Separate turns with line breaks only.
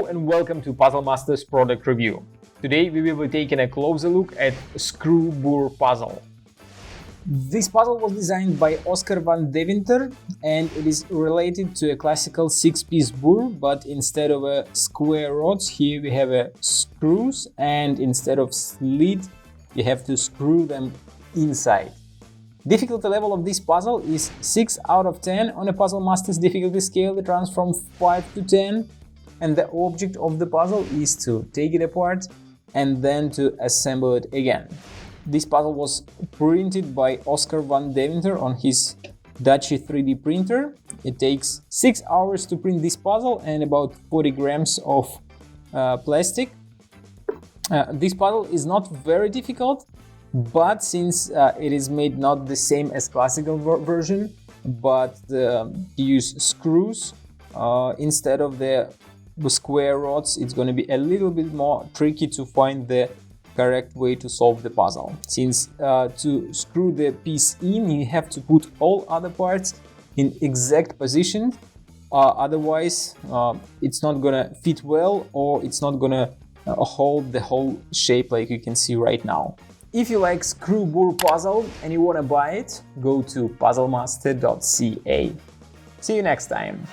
Hello and welcome to Puzzle Masters product review. Today we will be taking a closer look at Screw Burr puzzle.
This puzzle was designed by Oscar van Deventer and it is related to a classical 6-piece burr, but instead of a square rods here we have a screws, and instead of slit you have to screw them inside. Difficulty level of this puzzle is 6 out of 10 on a Puzzle Masters difficulty scale that runs from 5 to 10, and the object of the puzzle is to take it apart and then to assemble it again. This puzzle was printed by Oscar van Deventer on his Daci 3D printer. It takes 6 hours to print this puzzle and about 40 grams of plastic. This puzzle is not very difficult, but since it is made not the same as classical version, but you use screws instead of the square rods, it's going to be a little bit more tricky to find the correct way to solve the puzzle. Since to screw the piece in, you have to put all other parts in exact position, otherwise it's not gonna fit well, or it's not gonna hold the whole shape like you can see right now. If you like Screw Burr puzzle and you wanna buy it, go to puzzlemaster.ca. See you next time!